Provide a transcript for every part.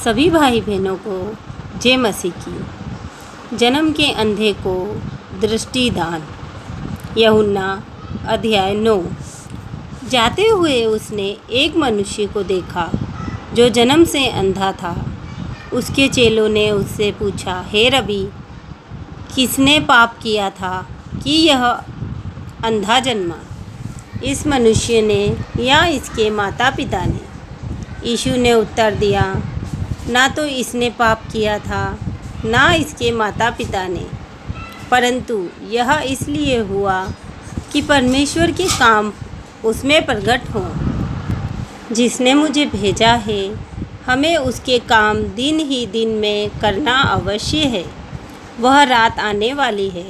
सभी भाई बहनों को जय मसीह की। जन्म के अंधे को दृष्टिदान। यूहन्ना अध्याय 9। जाते हुए उसने एक मनुष्य को देखा जो जन्म से अंधा था। उसके चेलों ने उससे पूछा, हे रबी, किसने पाप किया था कि यह अंधा जन्मा, इस मनुष्य ने या इसके माता पिता ने? यीशु ने उत्तर दिया, ना तो इसने पाप किया था ना इसके माता पिता ने, परंतु यह इसलिए हुआ कि परमेश्वर के काम उसमें प्रकट हों। जिसने मुझे भेजा है, हमें उसके काम दिन ही दिन में करना अवश्य है। वह रात आने वाली है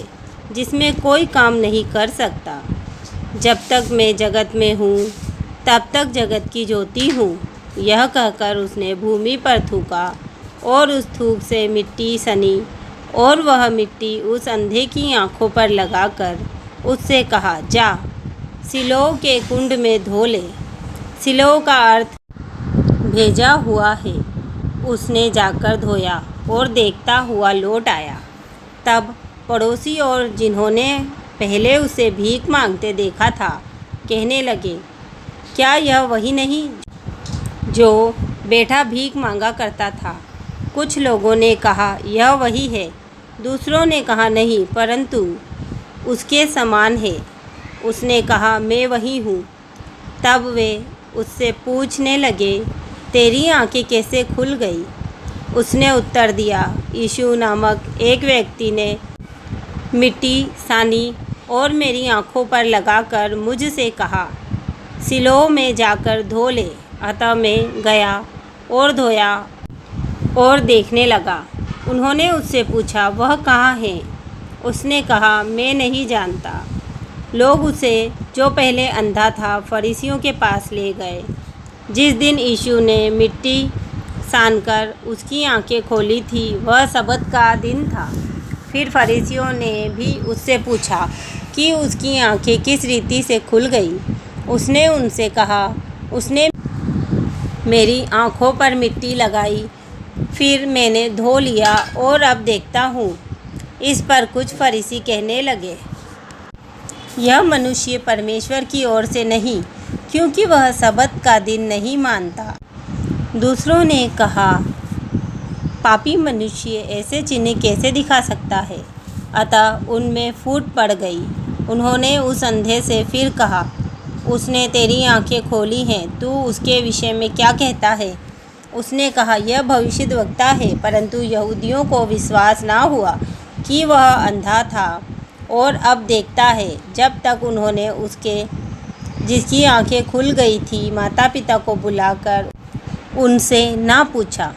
जिसमें कोई काम नहीं कर सकता। जब तक मैं जगत में हूँ तब तक जगत की ज्योति हूँ। यह कहकर उसने भूमि पर थूका और उस थूक से मिट्टी सनी, और वह मिट्टी उस अंधे की आँखों पर लगाकर उससे कहा, जा सिलोह के कुंड में धो ले। सिलोह का अर्थ भेजा हुआ है। उसने जाकर धोया और देखता हुआ लौट आया। तब पड़ोसी और जिन्होंने पहले उसे भीख मांगते देखा था कहने लगे, क्या यह वही नहीं जो बेटा भीख मांगा करता था? कुछ लोगों ने कहा, यह वही है। दूसरों ने कहा, नहीं, परंतु उसके समान है। उसने कहा, मैं वही हूँ। तब वे उससे पूछने लगे, तेरी आंखें कैसे खुल गई? उसने उत्तर दिया, यीशु नामक एक व्यक्ति ने मिट्टी सानी और मेरी आँखों पर लगाकर मुझसे कहा, सिलोह में जाकर धो ले। अतः मैं गया और धोया और देखने लगा। उन्होंने उससे पूछा, वह कहाँ है? उसने कहा, मैं नहीं जानता। लोग उसे, जो पहले अंधा था, फरीसियों के पास ले गए। जिस दिन यीशु ने मिट्टी सानकर उसकी आंखें खोली थी, वह सबत का दिन था। फिर फरीसियों ने भी उससे पूछा कि उसकी आंखें किस रीति से खुल गई। उसने उनसे कहा, उसने मेरी आँखों पर मिट्टी लगाई, फिर मैंने धो लिया और अब देखता हूँ। इस पर कुछ फरीसी कहने लगे, यह मनुष्य परमेश्वर की ओर से नहीं, क्योंकि वह सबत का दिन नहीं मानता। दूसरों ने कहा, पापी मनुष्य ऐसे चिन्ह कैसे दिखा सकता है? अतः उनमें फूट पड़ गई। उन्होंने उस अंधे से फिर कहा, उसने तेरी आंखें खोली हैं, तू उसके विषय में क्या कहता है? उसने कहा, यह भविष्यद्वक्ता है। परंतु यहूदियों को विश्वास ना हुआ कि वह अंधा था और अब देखता है, जब तक उन्होंने उसके जिसकी आंखें खुल गई थी माता पिता को बुलाकर उनसे ना पूछा,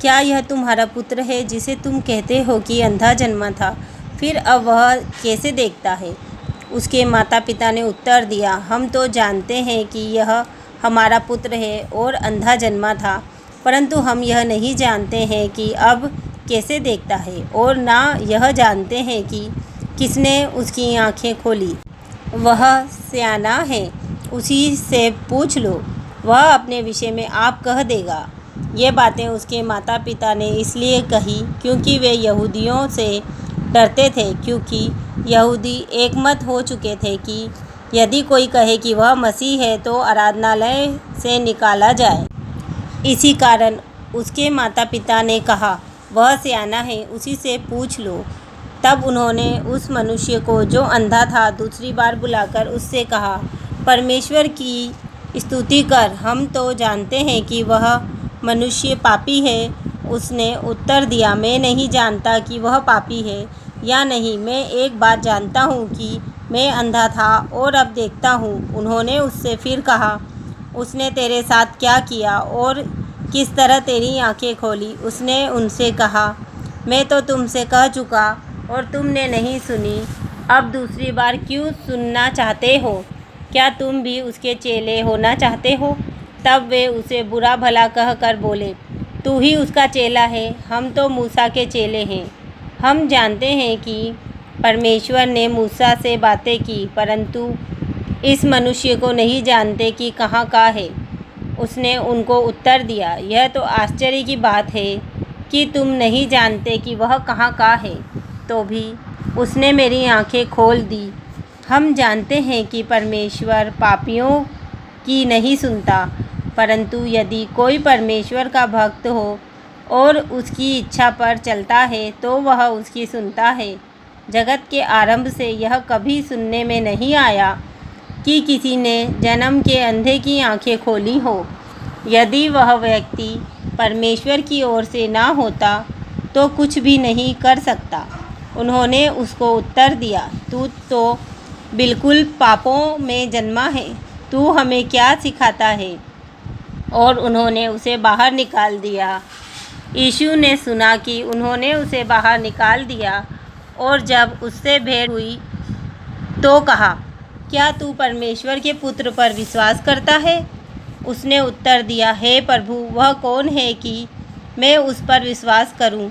क्या यह तुम्हारा पुत्र है जिसे तुम कहते हो कि अंधा जन्मा था? फिर अब वह कैसे देखता है? उसके माता पिता ने उत्तर दिया, हम तो जानते हैं कि यह हमारा पुत्र है और अंधा जन्मा था, परंतु हम यह नहीं जानते हैं कि अब कैसे देखता है, और ना यह जानते हैं कि किसने उसकी आंखें खोली। वह सयाना है, उसी से पूछ लो, वह अपने विषय में आप कह देगा। ये बातें उसके माता पिता ने इसलिए कही क्योंकि वे यहूदियों से डरते थे, क्योंकि यहूदी एकमत हो चुके थे कि यदि कोई कहे कि वह मसीह है तो आराधनालय से निकाला जाए। इसी कारण उसके माता पिता ने कहा, वह सयाना है, उसी से पूछ लो। तब उन्होंने उस मनुष्य को जो अंधा था दूसरी बार बुलाकर उससे कहा, परमेश्वर की स्तुति कर, हम तो जानते हैं कि वह मनुष्य पापी है। उसने उत्तर दिया, मैं नहीं जानता कि वह पापी है या नहीं। मैं एक बात जानता हूँ कि मैं अंधा था और अब देखता हूँ। उन्होंने उससे फिर कहा, उसने तेरे साथ क्या किया और किस तरह तेरी आंखें खोली? उसने उनसे कहा, मैं तो तुमसे कह चुका और तुमने नहीं सुनी। अब दूसरी बार क्यों सुनना चाहते हो? क्या तुम भी उसके चेले होना चाहते हो? तब वे उसे बुरा भला कह कर बोले, तू ही उसका चेला है, हम तो मूसा के चेले हैं। हम जानते हैं कि परमेश्वर ने मूसा से बातें की, परंतु इस मनुष्य को नहीं जानते कि कहाँ का है। उसने उनको उत्तर दिया, यह तो आश्चर्य की बात है कि तुम नहीं जानते कि वह कहाँ का है। तो भी उसने मेरी आंखें खोल दी। हम जानते हैं कि परमेश्वर पापियों की नहीं सुनता, परंतु यदि कोई परमेश्वर का भक्त हो और उसकी इच्छा पर चलता है तो वह उसकी सुनता है। जगत के आरंभ से यह कभी सुनने में नहीं आया कि किसी ने जन्म के अंधे की आंखें खोली हो। यदि वह व्यक्ति परमेश्वर की ओर से ना होता तो कुछ भी नहीं कर सकता। उन्होंने उसको उत्तर दिया, तू तो बिल्कुल पापों में जन्मा है, तू हमें क्या सिखाता है? और उन्होंने उसे बाहर निकाल दिया। यीशु ने सुना कि उन्होंने उसे बाहर निकाल दिया और जब उससे भेंट हुई तो कहा, क्या तू परमेश्वर के पुत्र पर विश्वास करता है? उसने उत्तर दिया, हे प्रभु, वह कौन है कि मैं उस पर विश्वास करूं?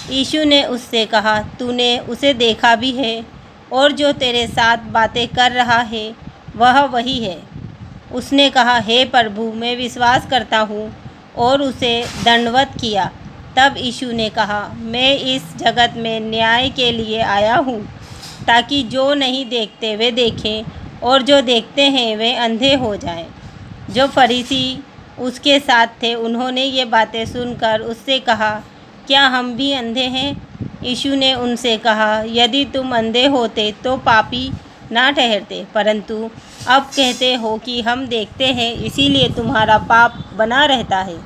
यीशु ने उससे कहा, तूने उसे देखा भी है और जो तेरे साथ बातें कर रहा है वह वही है। उसने कहा, हे प्रभु, मैं विश्वास करता हूँ, और उसे दंडवत किया। तब यीशु ने कहा, मैं इस जगत में न्याय के लिए आया हूँ, ताकि जो नहीं देखते वे देखें और जो देखते हैं वे अंधे हो जाएं। जो फरीसी उसके साथ थे उन्होंने ये बातें सुनकर उससे कहा, क्या हम भी अंधे हैं? यीशु ने उनसे कहा, यदि तुम अंधे होते तो पापी ना ठहरते, परंतु अब कहते हो कि हम देखते हैं, इसीलिए तुम्हारा पाप बना रहता है।